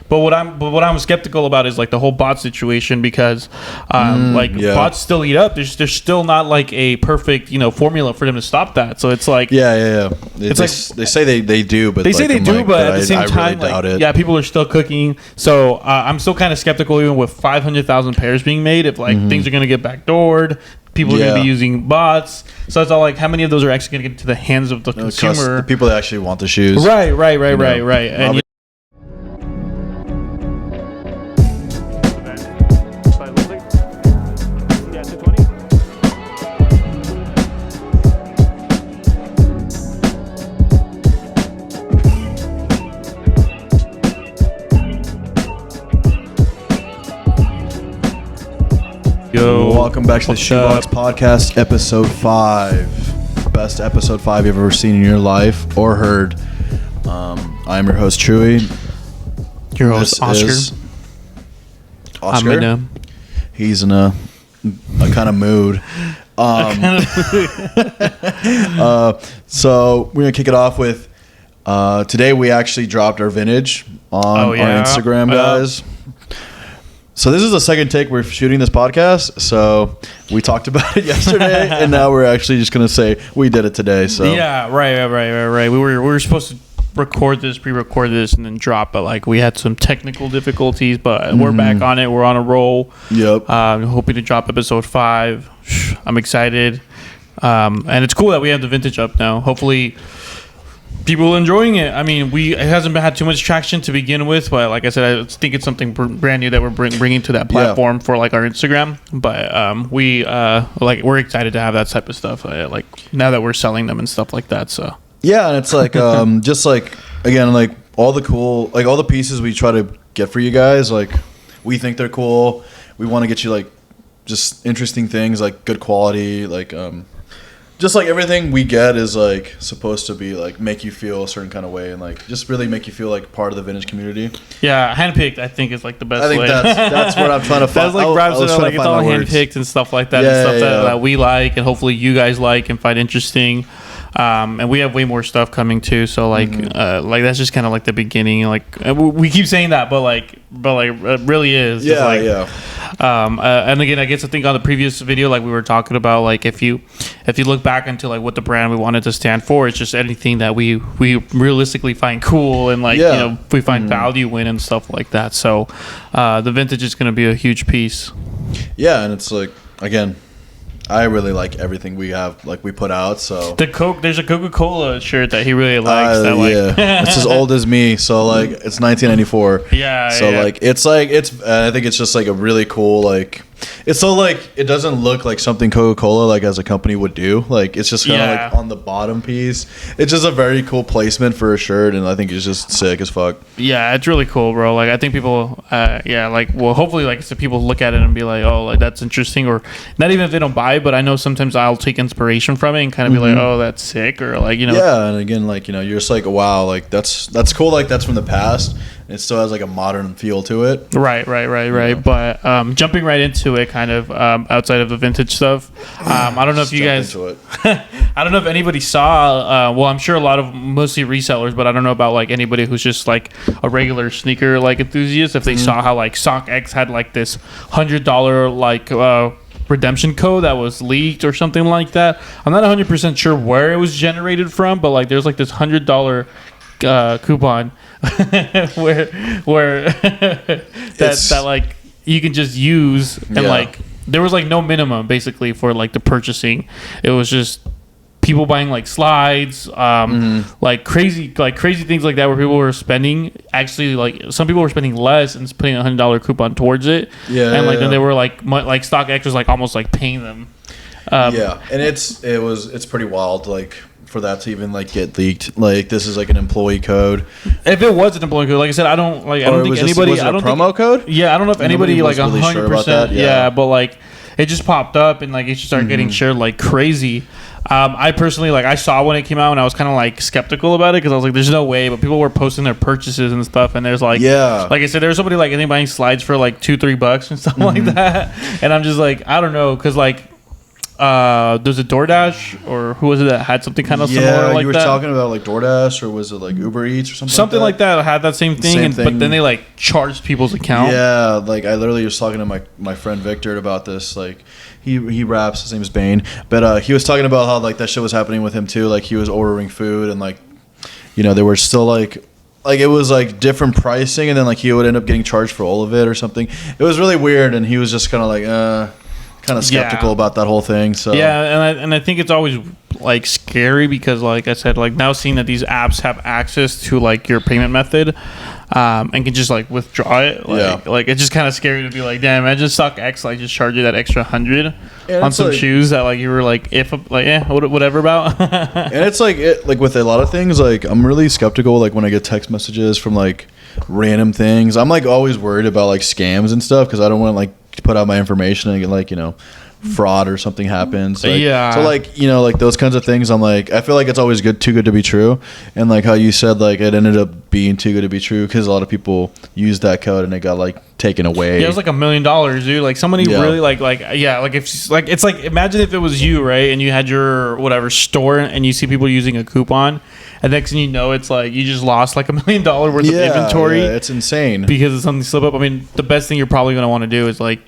But what I'm skeptical about is like the whole bot situation because bots still eat up. There's still not like a perfect formula for them to stop that. So it's like They say they do, but they say they do, but at the same time, really doubt it. People are still cooking. So I'm still kind of skeptical, even with 500,000 pairs being made, if like things are going to get backdoored. People are going to be using bots. So it's all like, how many of those are actually going to get into the hands of the consumer? The people that actually want the shoes. Right. And Welcome back to the Shoebox Podcast, episode 5. Best episode 5 you've ever seen in your life or heard. I'm your host, Chewy. Your host, Oscar. Oscar? He's in a kind of mood. So we're going to kick it off with today we actually dropped our vintage on our Instagram, guys. So this is the second take we're shooting this podcast. So we talked about it yesterday, and now we're actually just gonna say we did it today. So yeah, right. We were supposed to pre-record this, and then drop, but like we had some technical difficulties. But we're back on it. We're on a roll. Yep. Hoping to drop episode 5. I'm excited, and it's cool that we have the vintage up now. Hopefully, people are enjoying it. I mean, it hasn't had too much traction to begin with, but like I said, I think it's something brand new that we're bringing to that platform for like our Instagram. But we're excited to have that type of stuff. Like now that we're selling them and stuff like that. So yeah, and it's like just like again, like all the pieces we try to get for you guys. Like we think they're cool. We want to get you like just interesting things, like good quality, like just like everything we get is like supposed to be like make you feel a certain kind of way and like just really make you feel like part of the vintage community. Yeah, handpicked I think is like the best way. I think that's what I'm trying to find. That's like like it's all handpicked and stuff like that. That we like and hopefully you guys like and find interesting. And we have way more stuff coming too. So like that's just kind of like the beginning. Like we keep saying that, but it really is. Yeah. And again, I guess I think on the previous video, like we were talking about, like if you look back into like what the brand we wanted to stand for, it's just anything that we realistically find cool and like we find value in and stuff like that. So the vintage is going to be a huge piece. Yeah, and it's like again, I really like everything we have, like we put out. So there's a Coca-Cola shirt that he really likes. It's as old as me. So like it's 1994. Yeah. So like it's I think it's just like a really cool like. It's so like it doesn't look like something Coca-Cola like as a company would do. Like it's just kind of like on the bottom piece. It's just a very cool placement for a shirt, and I think it's just sick as fuck. Yeah, it's really cool, bro. Like I think people, hopefully like so people look at it and be like, oh, like that's interesting, or not even if they don't buy it, but I know sometimes I'll take inspiration from it and kind of be like, oh, that's sick, or like Yeah, and again, like you're just like, wow, like that's cool, like that's from the past. It still has like a modern feel to it. Right. But jumping right into it, kind of outside of the vintage stuff. I don't know if you guys. I don't know if anybody saw. Well, I'm sure a lot of mostly resellers, but I don't know about like anybody who's just like a regular sneaker like enthusiast. If they saw how like StockX had like this $100 like redemption code that was leaked or something like that. I'm not 100% sure where it was generated from, but like there's like this $100 coupon where that like you can just use and like there was like no minimum basically for like the purchasing. It was just people buying like slides, like crazy things like that, where people were spending actually like some people were spending less and putting $100 coupon towards it. And like then they were like StockX was like almost like paying them. And it's pretty wild, like for that to even like get leaked. Like this is like an employee code. If it was an employee code, like I said, I don't think anybody. Was it a promo code? Yeah, I don't know if anybody like 100%. Yeah, but like it just popped up and like it just started getting shared like crazy. I personally I saw when it came out and I was kind of like skeptical about it because I was like, "There's no way," but people were posting their purchases and stuff, and there's like I said, there's somebody like I think buying slides for like $2-3 and stuff like that, and I'm just like, I don't know, because like. there's a DoorDash or who was it that had something kind of similar like that? You were talking about like DoorDash, or was it like Uber Eats or something like that had that same thing, but then they like charged people's account. Yeah, like I literally was talking to my friend Victor about this. Like he raps, his name is Bane, but he was talking about how like that shit was happening with him too. Like he was ordering food and like, you know, they were still like it was like different pricing, and then like he would end up getting charged for all of it or something. It was really weird, and he was just kind of like kind of skeptical about that whole thing. So yeah, and I think it's always like scary because like I said, like now seeing that these apps have access to like your payment method and can just like withdraw it, like it's just kind of scary to be like, damn, imagine StockX like just charge you that extra $100 on some shoes that like you were like whatever about. And it's like like with a lot of things, like I'm really skeptical like when I get text messages from like random things. I'm like always worried about like scams and stuff because I don't want to like put out my information and get like, you know, fraud or something happens. Like, so like, you know, like those kinds of things, I'm like, I feel like it's always too good to be true. And like how you said, like it ended up being too good to be true because a lot of people used that code and it got like taken away. Yeah, it was like $1 million, dude. Like somebody really like if like it's like imagine if it was you, right, and you had your whatever store and you see people using a coupon, and next thing you know, it's like you just lost like $1 million worth of inventory. Yeah, it's insane because of something slip up. I mean, the best thing you're probably gonna want to do is like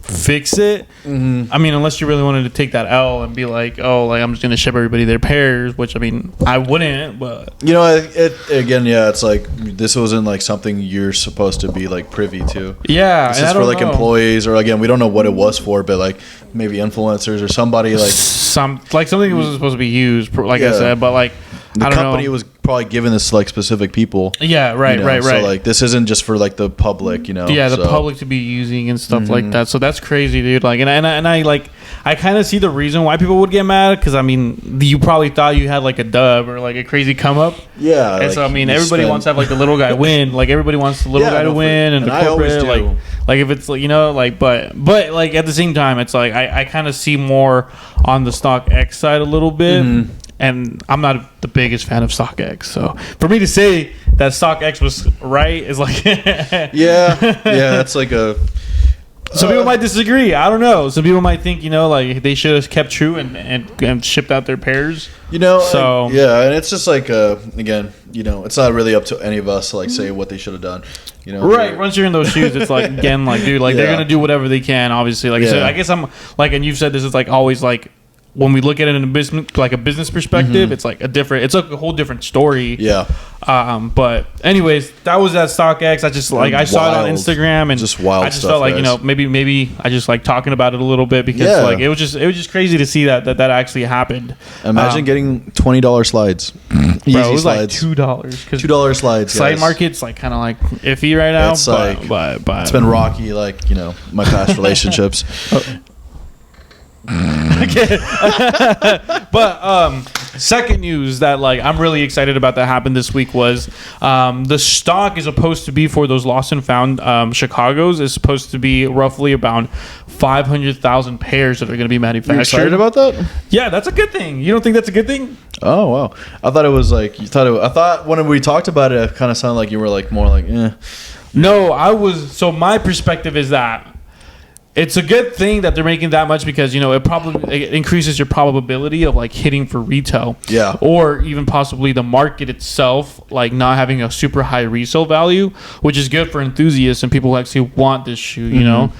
fix it. I mean, unless you really wanted to take that L and be like, oh, like I'm just gonna ship everybody their pairs, which I mean I wouldn't, but you know, it's like this wasn't like something you're supposed to be like privy to. This is for like employees, or again, we don't know what it was for, but like maybe influencers or somebody like something that was supposed to be used, like I said, but like the company was probably giving this to like specific people. Yeah, right. So like this isn't just for like the public, you know. Yeah, the public to be using and stuff like that. So that's crazy, dude. Like, and I like I kind of see the reason why people would get mad because I mean you probably thought you had like a dub or like a crazy come up. Yeah. And like, so I mean everybody wants to have like the little guy win. Like everybody wants the little guy to win and the corporate like if it's like, you know, like but like at the same time it's like I kind of see more on the StockX side a little bit. And I'm not the biggest fan of StockX, so for me to say that StockX was right is like, that's like a. Some people might disagree. I don't know. Some people might think, you know, like they should have kept true and shipped out their pairs. You know, so and it's just like again, you know, it's not really up to any of us to like say what they should have done. You know, right? Once you're in those shoes, it's like again, like dude, like they're gonna do whatever they can. Obviously, like so I guess I'm like, and you've said this is like always like. When we look at it in a business perspective, it's like it's a whole different story. Yeah. But anyways, that was at StockX. I just like I saw it on Instagram and just wild. I just felt like, you know, maybe I just like talking about it a little bit because like it was just crazy to see that actually happened. Imagine getting $20 slides. Easy bro, it was slides. like $2. $2 slides. Slide market's like kind of like iffy right now. It's but it's been rocky, like, you know, my past relationships. Okay. But second news that like I'm really excited about that happened this week was the stock is supposed to be for those lost and found Chicago's is supposed to be roughly about 500,000 pairs that are going to be manufactured. You're excited about that? Yeah, that's a good thing. You don't think that's a good thing? Oh wow, I thought it was like I thought when we talked about it kind of sounded like you were like more like No, I was. So my perspective is that it's a good thing that they're making that much because, you know, it increases your probability of like hitting for retail. Yeah. Or even possibly the market itself, like not having a super high resale value, which is good for enthusiasts and people who actually want this shoe, you know?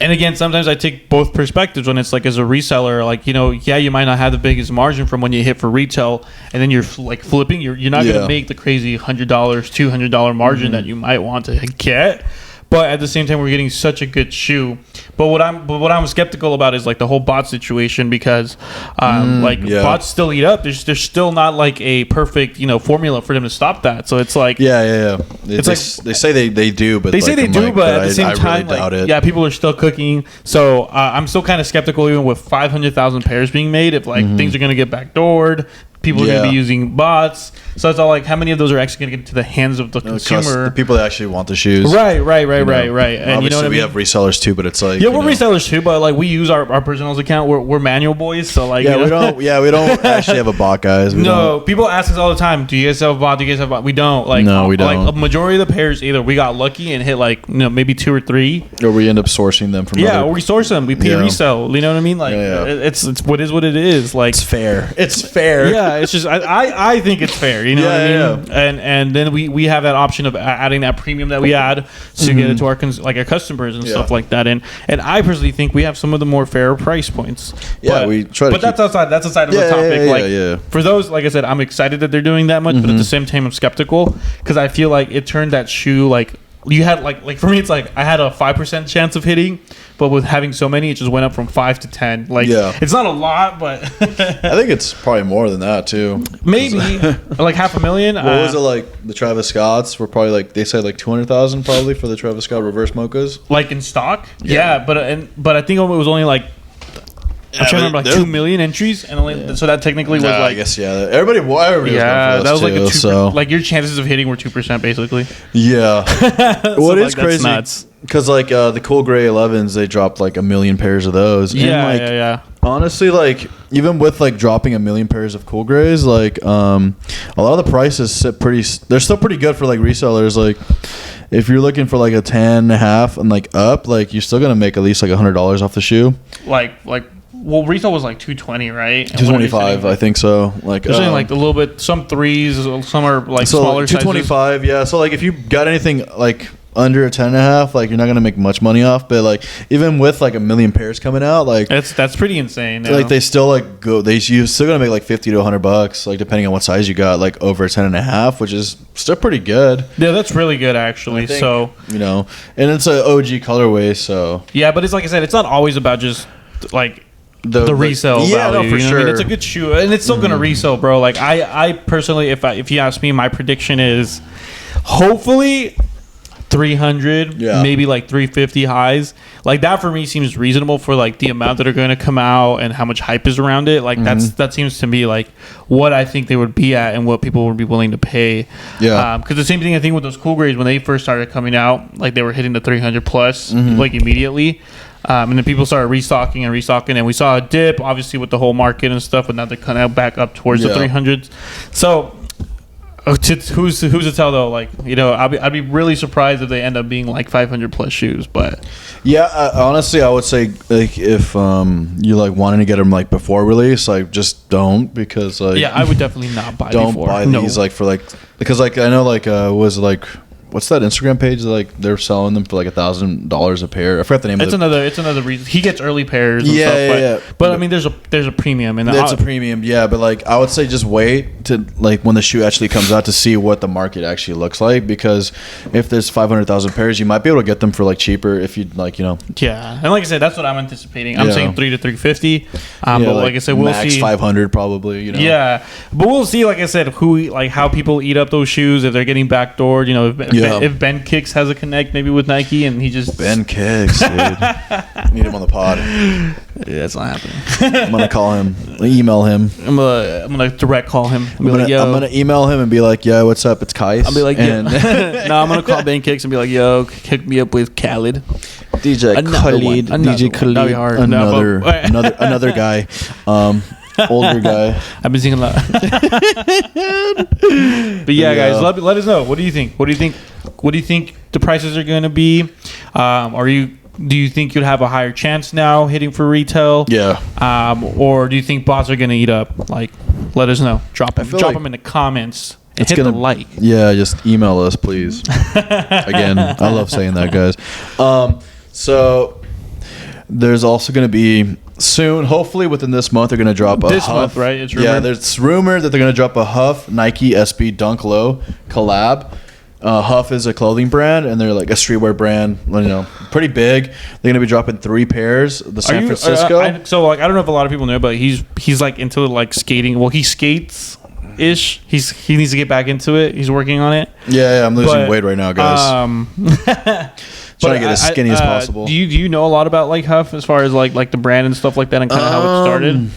And again, sometimes I take both perspectives when it's like as a reseller, like, you know, yeah, you might not have the biggest margin from when you hit for retail and then you're like flipping, you're not going to make the crazy $100, $200 margin that you might want to get. But at the same time, we're getting such a good shoe. But what I'm skeptical about is like the whole bot situation because bots still eat up. There's still not like a perfect, you know, formula for them to stop that. So it's like They say they do, but they say they do, but at the same time, really doubt it. People are still cooking. So I'm still kind of skeptical even with 500,000 pairs being made if like things are gonna get backdoored. People are going to be using bots. So it's all like, how many of those are actually going to get into the hands of the consumer? The people that actually want the shoes. Right. And you know what I mean? We have resellers too, but it's like we're resellers too, but like we use our personal account. We're manual boys, so like we don't actually have a bot, guys. People ask us all the time, do you guys have a bot? We don't. Like no, we don't. Like a majority of the pairs, either we got lucky and hit like maybe 2 or 3, or we end up sourcing them from or we source them. We pay resell. You know what I mean? Like it's what it is. Like it's fair. It's fair. Yeah, it's just I think it's fair. You know what I mean? And then we have that option of adding that premium that we add to get it to our customers and stuff like that. And I personally think we have some of the more fair price points. Yeah, we try to. But that's outside of the topic. For those, like I said, I'm excited that they're doing that much, but at the same time, I'm skeptical because I feel like it turned that shoe like. You had like for me, it's like I had a 5% chance of hitting, but with having so many, it just went up from 5 to 10. Like, it's not a lot, but I think it's probably more than that too. Maybe like $500,000. What was it like? The Travis Scotts were probably like they said like 200,000 probably for the Travis Scott reverse mochas. Like in stock, but I think it was only like. I'm trying to remember, like 2 million entries, and only so that technically was like. I guess everybody was going for that was like too, a 2%. Like your chances of hitting were 2% basically. Yeah. What is like, crazy? Because like the cool gray 11s, they dropped like 1 million pairs of those. Yeah. Honestly, like even with like dropping 1 million pairs of cool grays, like a lot of the prices sit pretty. They're still pretty good for like resellers. Like if you're looking for like a 10.5 and like up, like you're still gonna make at least like $100 off the shoe. Well, retail was like $220, right? $225, I think so. Like they're saying like a little bit. Some 3s, some are like smaller sizes. $225, yeah. So like if you got anything like under a 10.5, like you're not gonna make much money off. But like even with like 1 million pairs coming out, like that's pretty insane. Like they still like go. You're still gonna make like $50 to $100, like depending on what size you got. Like over a 10.5, which is still pretty good. Yeah, that's really good actually. Think, so and it's an OG colorway. So yeah, but it's like I said, it's not always about just like. The resale value. No, for sure. I mean, it's a good shoe, and it's still gonna resell, bro. Like I personally, if you ask me, my prediction is hopefully 300, maybe like 350 highs. Like that for me seems reasonable for like the amount that are going to come out and how much hype is around it. Like that seems to me like what I think they would be at and what people would be willing to pay. Yeah. Because the same thing I think with those cool grades when they first started coming out, like they were hitting the 300 plus like immediately. And then people started restocking, and we saw a dip, obviously with the whole market and stuff, but now they're kind of back up towards the 300s. So, who's to tell though? Like I'd be really surprised if they end up being like 500 plus shoes. But honestly, I would say like if you like wanting to get them like before release, like just don't because like I would definitely not buy. Don't buy these like for like because like I know like was like. What's that Instagram page? Like they're selling them for like $1,000 a pair. I forgot the name. It's another reason he gets early pairs. And stuff, but I mean, there's a premium, and it's a premium. Yeah, but like I would say just wait to like when the shoe actually comes out to see what the market actually looks like because if there's 500,000 pairs, you might be able to get them for like cheaper if you like Yeah, and like I said, that's what I'm anticipating. I'm saying 3 to 350. But like I said, we'll max see 500 probably. Yeah, but we'll see. Like I said, how people eat up those shoes if they're getting backdoored. If Ben Kicks has a connect maybe with Nike and he just Ben Kicks, dude. Need him on the pod. Yeah, that's not happening. I'm gonna call him, email him. I'm gonna direct call him. I'm gonna email him and be like, "Yo, what's up? It's Kais." I'll be like, no, I'm gonna call Ben Kicks and be like, "Yo, kick me up with Khaled, DJ Khaled, DJ Khaled, that'd be hard. another guy." Older guy. I've been seeing a lot. But guys, let us know. What do you think? What do you think the prices are going to be? Do you think you'd have a higher chance now hitting for retail? Yeah. Or do you think bots are going to eat up? Like, let us know. Drop them in the comments. And hit the like. Yeah, just email us, please. Again, I love saying that, guys. So there's also going to be soon, hopefully within this month, they're going to drop a this Huff. month, right? It's rumored. Yeah, there's rumored that they're going to drop a Huff Nike SB Dunk Low collab. Huff is a clothing brand, and they're like a streetwear brand, pretty big. They're going to be dropping 3 pairs. The San Francisco. I don't know if a lot of people know, but he's like into like skating. Well, he skates ish. He needs to get back into it. He's working on it. Yeah, I'm losing weight right now, guys. Trying to get as skinny as possible. Do you know a lot about like Huff as far as like the brand and stuff like that and kind of how it started?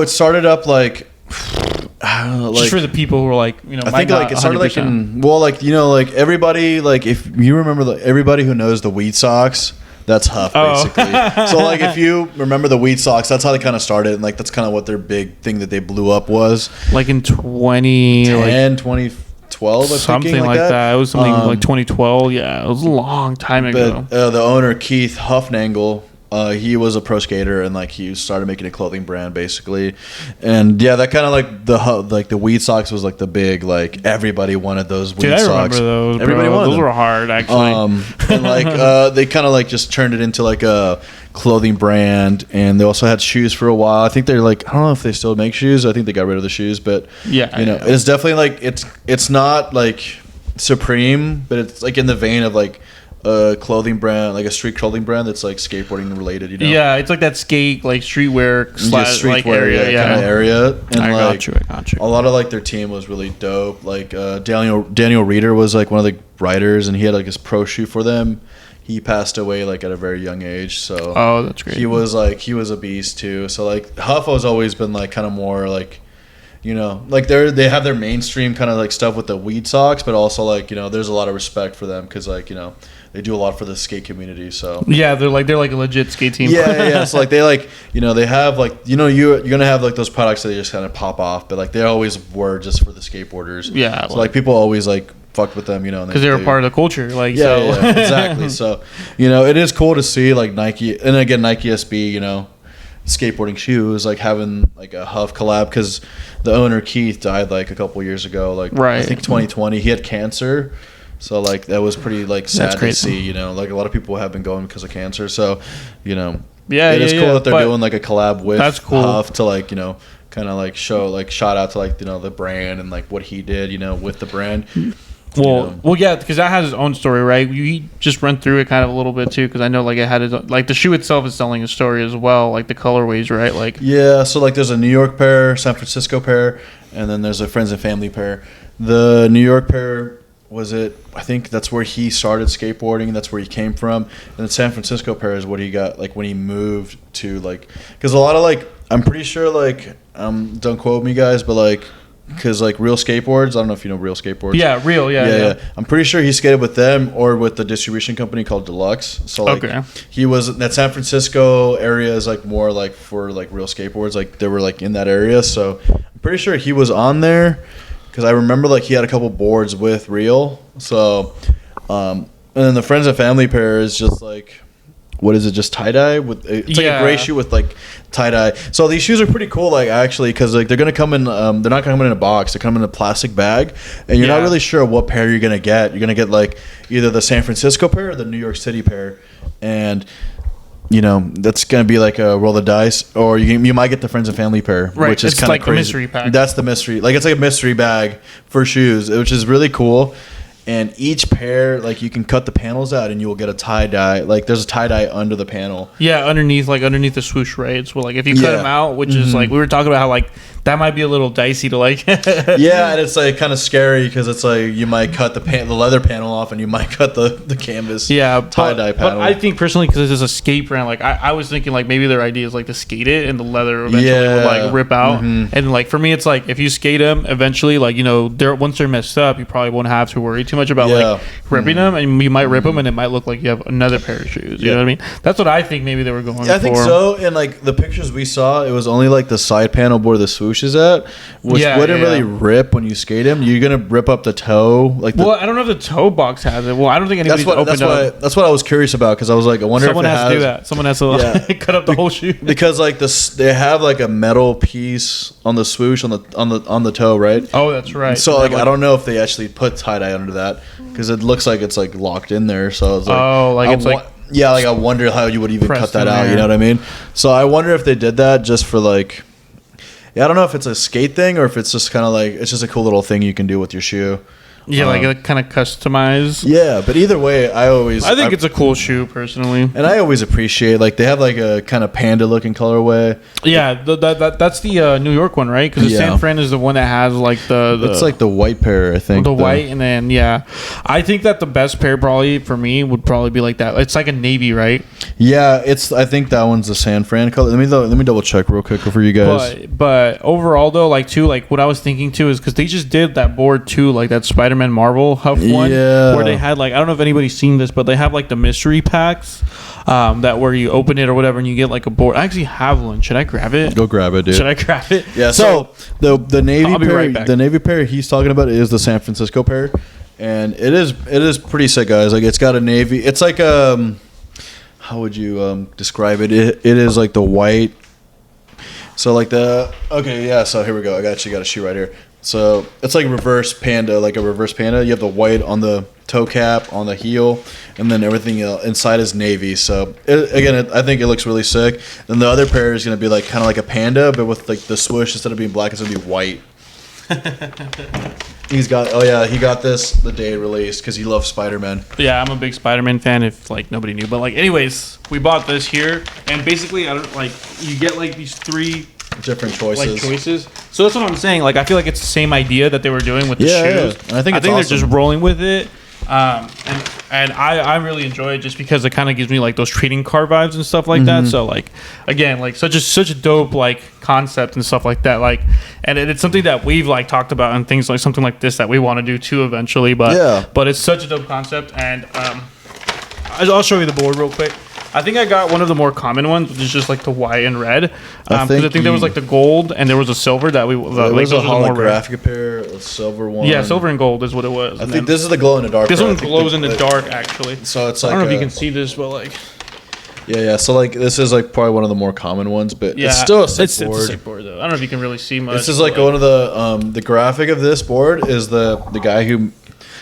It started up like just for the people who are like, you know, I think like it started like like everybody, like if you remember everybody who knows the Weed Sox, that's Huff basically. So like if you remember the Weed Sox, that's how they kind of started, and like that's kind of what their big thing that they blew up was. Like in 2012, something like that. It was something like 2012. Yeah, it was a long time ago. But the owner Keith Huffnagel, he was a pro skater, and like he started making a clothing brand basically, and yeah, that kind of like the Weed Sox was like the big, like everybody wanted those Weed Sox. I remember those. Everybody wanted those. Them. Were hard actually. And like they kind of like just turned it into like a clothing brand, and they also had shoes for a while. I think they're like, I don't know if they still make shoes. I think they got rid of the shoes, but yeah, you know, it's definitely like it's not like supreme, but it's like in the vein of like a clothing brand, like a street clothing brand that's like skateboarding related, you know. Yeah, it's like that skate, like streetwear like area, kind of area. And I like got you. A lot of like their team was really dope. Like Daniel Reeder was like one of the writers, and he had like his pro shoe for them. He passed away like at a very young age, so that's great. He was a beast too. So like Huff has always been like kind of more like, you know, like they have their mainstream kind of like stuff with the Weed Sox, but also like, you know, there's a lot of respect for them because like, you know, they do a lot for the skate community. So yeah, they're like a legit skate team. Yeah. So like they like, you know, they have like, you know, you're gonna have like those products that they just kind of pop off, but like they always were just for the skateboarders. Yeah. So like people always like fucked with them, you know, because they were part of the culture. Like yeah, exactly. So you know, it is cool to see like Nike, and again Nike SB, you know, skateboarding shoes, like having like a Huff collab, because the owner Keith died like a couple years ago, like I think 2020. He had cancer, so like that was pretty like sad to see, you know, like a lot of people have been going because of cancer. So you know, it is cool that they're doing like a collab with Huff to like, you know, kind of like show like shout out to like, you know, the brand and like what he did, you know, with the brand. Well, yeah, because that has its own story, right? We just run through it kind of a little bit too, because I know like it had its own, like the shoe itself is telling a story as well, like the colorways, right? Like yeah, so like there's a New York pair, San Francisco pair, and then there's a friends and family pair. The New York pair I think that's where he started skateboarding. That's where he came from. And the San Francisco pair is what he got like when he moved to like, because a lot of like, I'm pretty sure like, don't quote me guys, but like, because like Real Skateboards, I don't know if you know Real Skateboards. Yeah, Real, yeah. I'm pretty sure he skated with them or with the distribution company called Deluxe. So like he was that San Francisco area is like more like for like Real Skateboards, like they were like in that area. So I'm pretty sure he was on there because I remember like he had a couple boards with Real. So and then the friends and family pair is just like, what is it, just tie-dye with it's like a gray shoe with like tie-dye. So these shoes are pretty cool, like actually, because like they're gonna come in they're not gonna come in a box, they come in a plastic bag, and you're not really sure what pair you're gonna get like either the San Francisco pair or the New York City pair, and you know that's gonna be like a roll of dice, or you might get the friends and family pair, which is kind of like crazy. A mystery pack. That's the mystery, like it's like a mystery bag for shoes, which is really cool. And each pair, like you can cut the panels out, and you will get a tie dye. Like there's a tie dye under the panel. Yeah, underneath the swoosh, right? So like if you cut them out, which is like we were talking about how like that might be a little dicey to like. Yeah, and it's like kind of scary because it's like you might cut the leather panel off, and you might cut the canvas. tie dye panel. But I think personally, because this is a skate brand, like I was thinking like maybe their idea is like to skate it, and the leather eventually would like rip out. And like for me, it's like if you skate them, eventually, like you know, once they're messed up, you probably won't have to worry too much about like ripping them, and you might rip them, and it might look like you have another pair of shoes. You know what I mean? That's what I think. Maybe they were going. I think so. And like the pictures we saw, it was only like the side panel where the swoosh is at, which wouldn't really rip when you skate them. You're gonna rip up the toe. Like I don't know if the toe box has it. Well, I don't think anybody's opened up. That's what I was curious about, because I was like, I wonder someone if it has to do that. Someone has to cut up the whole shoe, because like they have like a metal piece on the swoosh on the toe, right? Oh, that's right. So like I don't know if they actually put tie dye under that, because it looks like it's like locked in there. So I was like, I wonder how you would even cut that out. You know what I mean? So I wonder if they did that just for like, I don't know if it's a skate thing or if it's just kind of like it's just a cool little thing you can do with your shoe. Yeah, like kind of customize. Yeah, but either way, I think it's a cool shoe personally, and I always appreciate like they have like a kind of panda looking colorway. Yeah, that's the New York one, right? Because the San Fran is the one that has like the it's like the white pair, I think. The white, and then I think that the best pair probably for me would probably be like that. It's like a navy, right? Yeah, I think that one's the San Fran color. Let me double check real quick for you guys. But overall though, like what I was thinking too is because they just did that board too, like that Spider-Man Marvel Huff one, where they had like, I don't know if anybody's seen this, but they have like the mystery packs, that where you open it or whatever and you get like a board. I actually have one. Should I grab it? Go grab it, dude. Should I grab it? Yeah. So the navy I'll be pair, right back. the navy pair he's talking about is the San Francisco pair, and it is pretty sick, guys. Like it's got a navy. It's like how would you describe it? It is like the white. So like so here we go. I got a shoe right here. So it's like reverse panda, like a reverse panda. You have the white on the toe cap, on the heel, and then everything else inside is navy. So I think it looks really sick. Then the other pair is gonna be like kind of like a panda, but with like the swoosh, instead of being black, it's gonna be white. he got this the day it released because he loves Spider-Man. Yeah, I'm a big Spider-Man fan, if like nobody knew. But like, anyways, we bought this here, and basically, I don't like, you get like these 3 different choices. So that's what I'm saying. Like, I feel like it's the same idea that they were doing with the shoes. Yeah. I think they're just rolling with it. And I really enjoy it just because it kind of gives me like those trading card vibes and stuff like that. So like, again, like such a dope like concept and stuff like that. Like, and it's something that we've like talked about and things like something like this that we want to do too eventually. But it's such a dope concept. And I'll show you the board real quick. I think I got one of the more common ones, which is just like the white and red. Because I think there was like the gold and there was a silver that we. There was a holographic pair, a silver one. Yeah, silver and gold is what it was. I think this is the glow in the dark. This one glows in the dark, actually. So it's like, I don't know if you can see this, but like. Yeah. So like this is like probably one of the more common ones, but it's still a sick board. It's a sick board though. I don't know if you can really see much. This is like one of the graphic of this board is the guy who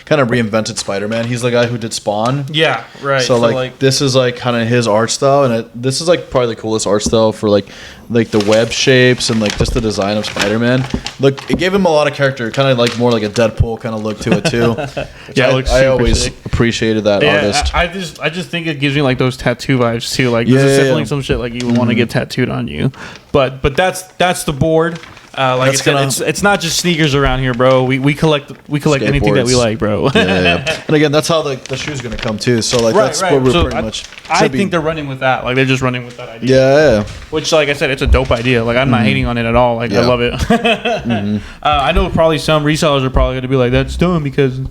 kind of reinvented Spider-Man. He's the guy who did Spawn. Yeah, right. So like this is like kind of his art style, and this is like probably the coolest art style for like the web shapes and like just the design of Spider-Man. Look, it gave him a lot of character, kind of like more like a Deadpool kind of look to it too. Yeah, it looks I always sick. appreciated that artist. I just think it gives me like those tattoo vibes too. Like this is definitely some shit like you would want to get tattooed on you. But that's the board. Like I said, it's not just sneakers around here, bro. We collect anything that we like, bro. Yeah. And again, that's how the shoe's gonna come too. So like that's what we're pretty much. I think they're running with that. Like they're just running with that idea. Yeah. Which, like I said, it's a dope idea. Like I'm not hating on it at all. Like I love it. I know probably some resellers are probably gonna be like, that's dumb because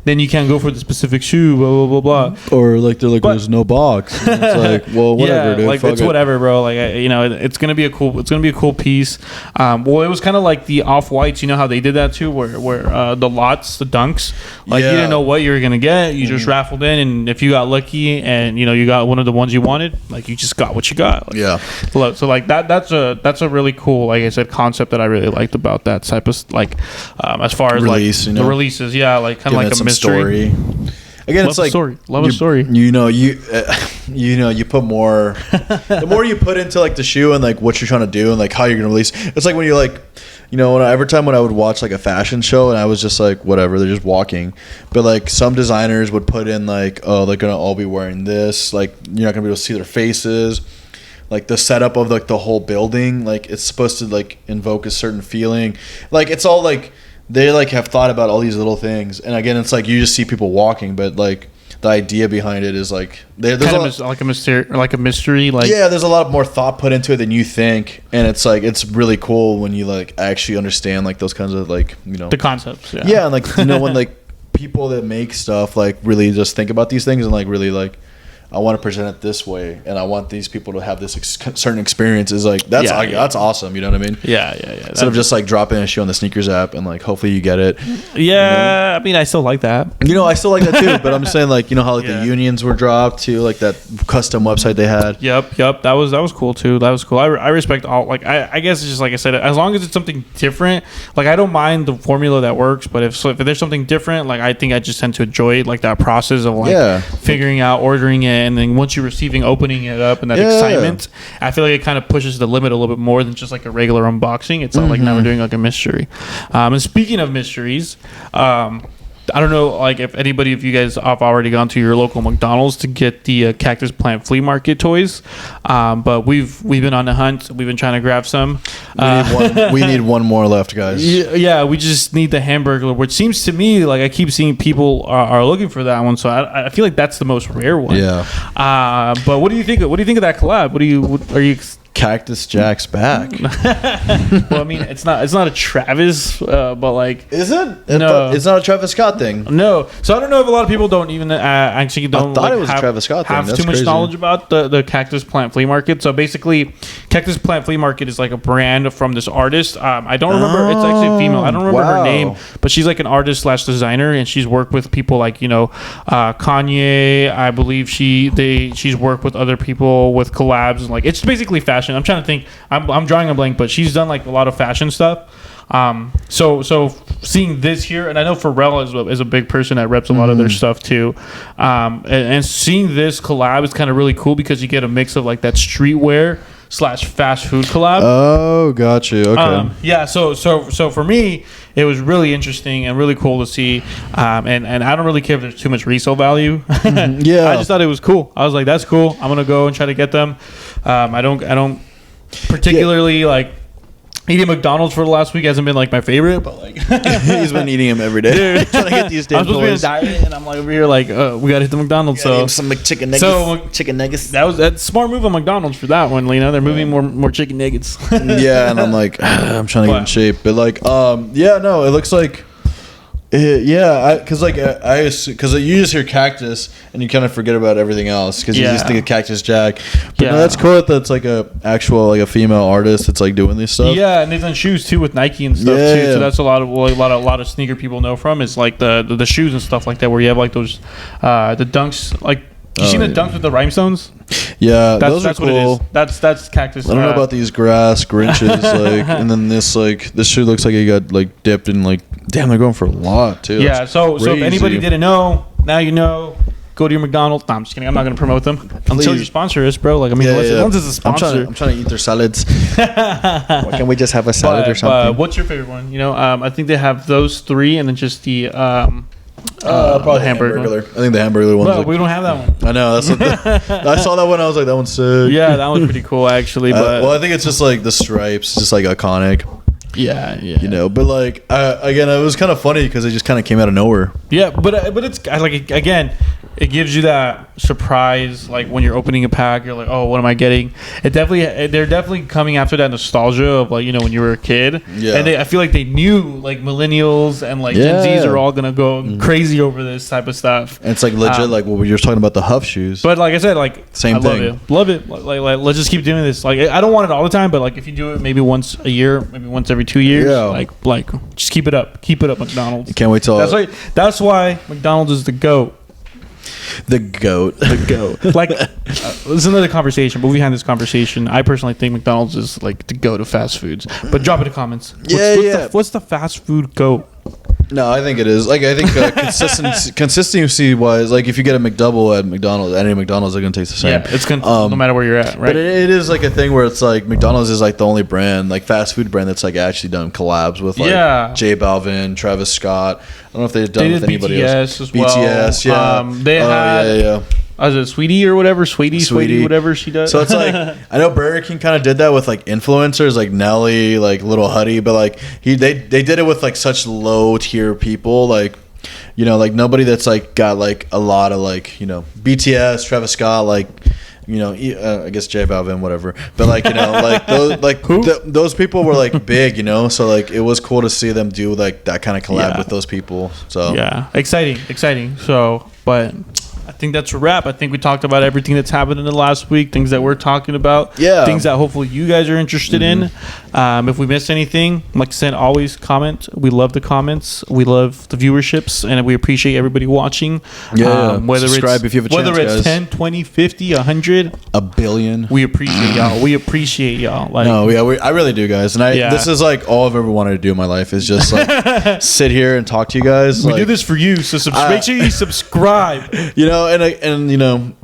then you can't go for the specific shoe, blah blah blah blah. Or like they're like, there's no box. And it's like, well, whatever, dude. Like it's whatever, bro. Like it's gonna be a cool piece. Well, it was kind of like the off whites. You know how they did that too, where the lots, the dunks. Like you didn't know what you were gonna get. You just raffled in, and if you got lucky, and you got one of the ones you wanted, like you just got what you got. Like, So like that's a really cool, like I said, concept that I really liked about that type of like, as far as release, like the releases, like kind of like a mystery. Story. Again, love it's like a story. You put more. The more you put into like the shoe and like what you're trying to do and like how you're gonna release. It's like when you're like, every time when I would watch like a fashion show and I was just like, whatever, they're just walking. But like some designers would put in like, oh, they're gonna all be wearing this. Like you're not gonna be able to see their faces. Like the setup of like the whole building, like it's supposed to like invoke a certain feeling. Like it's all like. They like have thought about all these little things, and again, it's like you just see people walking, but like the idea behind it is like there's like a mystery. Like there's a lot more thought put into it than you think, and it's like it's really cool when you like actually understand like those kinds of like the concepts. Yeah, and like when like people that make stuff like really just think about these things and like really like. I want to present it this way, and I want these people to have this certain experiences. Like that's awesome. You know what I mean? Yeah. Instead of just like dropping a shoe on the sneakers app and like hopefully you get it. Yeah, I mean I still like that. I still like that too. But I'm just saying like how like the unions were dropped too, like that custom website they had. Yep. That was cool too. That was cool. I respect all. Like I guess it's just like I said, as long as it's something different. Like I don't mind the formula that works, but if there's something different, like I think I just tend to enjoy like that process of like figuring out, ordering it. And then once you're opening it up and that excitement, I feel like it kind of pushes the limit a little bit more than just like a regular unboxing. It's not like now we're doing like a mystery. And speaking of mysteries, I don't know, like if anybody of you guys have already gone to your local McDonald's to get the Cactus Plant Flea Market toys, but we've been on the hunt. We've been trying to grab some. We need one more left, guys. Yeah, we just need the Hamburglar, which seems to me like I keep seeing people are looking for that one. So I feel like that's the most rare one. Yeah. But what do you think? What do you think of that collab? Are you? Cactus Jack's back. Well, I mean, it's not a Travis, but like, is it? No, it's not a Travis Scott thing. No, so I don't know if a lot of people don't even actually don't. I thought it was a Travis Scott thing. Have That's too much crazy. knowledge about the Cactus Plant Flea Market. So basically, Cactus Plant Flea Market is like a brand from this artist. I don't remember. It's actually a female. I don't remember her name, but she's like an artist / designer, and she's worked with people like Kanye. I believe she's worked with other people with collabs, and like it's basically fashion. I'm trying to think. I'm drawing a blank, but she's done like a lot of fashion stuff. So seeing this here, and I know Pharrell is a big person that reps a lot of their stuff too. And seeing this collab is kind of really cool because you get a mix of like that streetwear / fast food collab. Oh, got you. Okay. Yeah. So for me, it was really interesting and really cool to see. And I don't really care if there's too much resale value. Yeah. I just thought it was cool. I was like, that's cool. I'm gonna go and try to get them. I don't particularly like eating McDonald's for the last week hasn't been like my favorite, but like he's been eating them every day. Dude, trying to get these damn I'm supposed to be on a diet, and I'm like over here like we gotta hit the McDonald's. So some chicken nuggets. Chicken nuggets. That's a smart move on McDonald's for that one. They're moving more chicken nuggets. Yeah, and I'm like I'm trying to get in shape, but like it looks like. Because you just hear Cactus and you kind of forget about everything else because you just think of Cactus Jack. But no, that's cool that it's like a actual like a female artist that's like doing this stuff. Yeah, and they've done shoes too with Nike and stuff too. So that's a lot of sneaker people know from is like the shoes and stuff like that where you have like those the dunks like. You seen the dunks with the rhinestones? Yeah, that's cool. What it is. That's Cactus. I don't know about these grass Grinches, like, and then this shoe looks like it got like dipped in like. Damn, they're going for a lot too. Yeah, so if anybody didn't know, now you know. Go to your McDonald's. No, I'm just kidding. I'm not going to promote them until you sponsor us, bro. Like, I mean, once it's a sponsor. I'm trying to eat their salads. Why can't we just have a salad or something? What's your favorite one? I think they have those three, and then just the probably Hamburglar. I think the Hamburglar one's we don't have that one. I know. That's what I saw that one. I was like, that one's sick. Yeah, that one's pretty cool actually. But I think it's just like the stripes, just like iconic. Yeah. But like again, it was kind of funny because it just kind of came out of nowhere. Yeah, but it's like again, it gives you that surprise. Like when you're opening a pack, you're like, oh, what am I getting? They're definitely coming after that nostalgia of like when you were a kid. Yeah, and I feel like they knew like millennials and like Gen Zs are all gonna go crazy over this type of stuff. And it's like legit, like what we were talking about the Huff shoes. But like I said, like same thing. Love it. Like let's just keep doing this. Like I don't want it all the time, but like if you do it maybe once a year, maybe once every 2 years, like just keep it up, McDonald's. Can't wait till that's why McDonald's is the GOAT. The goat. Like this is another conversation, but we had this conversation. I personally think McDonald's is like the GOAT of fast foods. But drop it in the comments. What's the fast food GOAT? No, I think it is. Like I think consistency wise, like if you get a McDouble at McDonald's, any McDonald's are gonna taste the same. Yeah, it's no matter where you're at, right? But it is like a thing where it's like McDonald's is like the only brand, like fast food brand that's like actually done collabs with like J Balvin, Travis Scott. I don't know if they've done with anybody else. As well. BTS, yeah. They had is it Sweetie or whatever? Sweetie, whatever she does. So it's like I know Burger King kind of did that with like influencers like Nelly, like Little Huddy, but like they did it with like such low tier people, like like nobody that's like got like a lot of like BTS, Travis Scott, like I guess J Balvin, whatever. But like those people were like big, so like it was cool to see them do like that kind of collab with those people. So yeah, exciting. So, but I think that's a wrap. I think we talked about everything that's happened in the last week, things that we're talking about, things that hopefully you guys are interested in. If we missed anything, like I said, always comment. We love the comments. We love the viewerships, and we appreciate everybody watching. Whether subscribe if you have a chance, whether it's guys. 10, 20, 50, 100, a billion. We appreciate y'all. Like, no, I really do, guys. And this is like all I've ever wanted to do in my life is just like sit here and talk to you guys. We do this for you, so make sure you subscribe.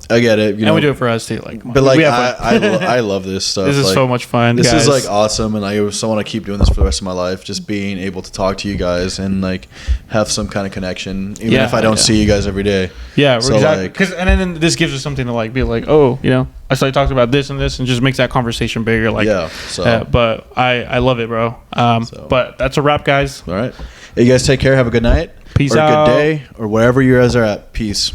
I get it. And we do it for us too. Like, but like I love this stuff. This is like, so much fun. This guys. is like awesome, and I so want to keep doing this for the rest of my life. Just being able to talk to you guys and like have some kind of connection, even if I don't see you guys every day. Yeah, so exactly. Because and then this gives us something to like be like, oh, you know, I started talking about this and this, and just makes that conversation bigger. Like, yeah. So, but I love it, bro. But that's a wrap, guys. All right. Hey, you guys take care. Have a good night. Peace or out. a good day, or wherever you guys are at. Peace.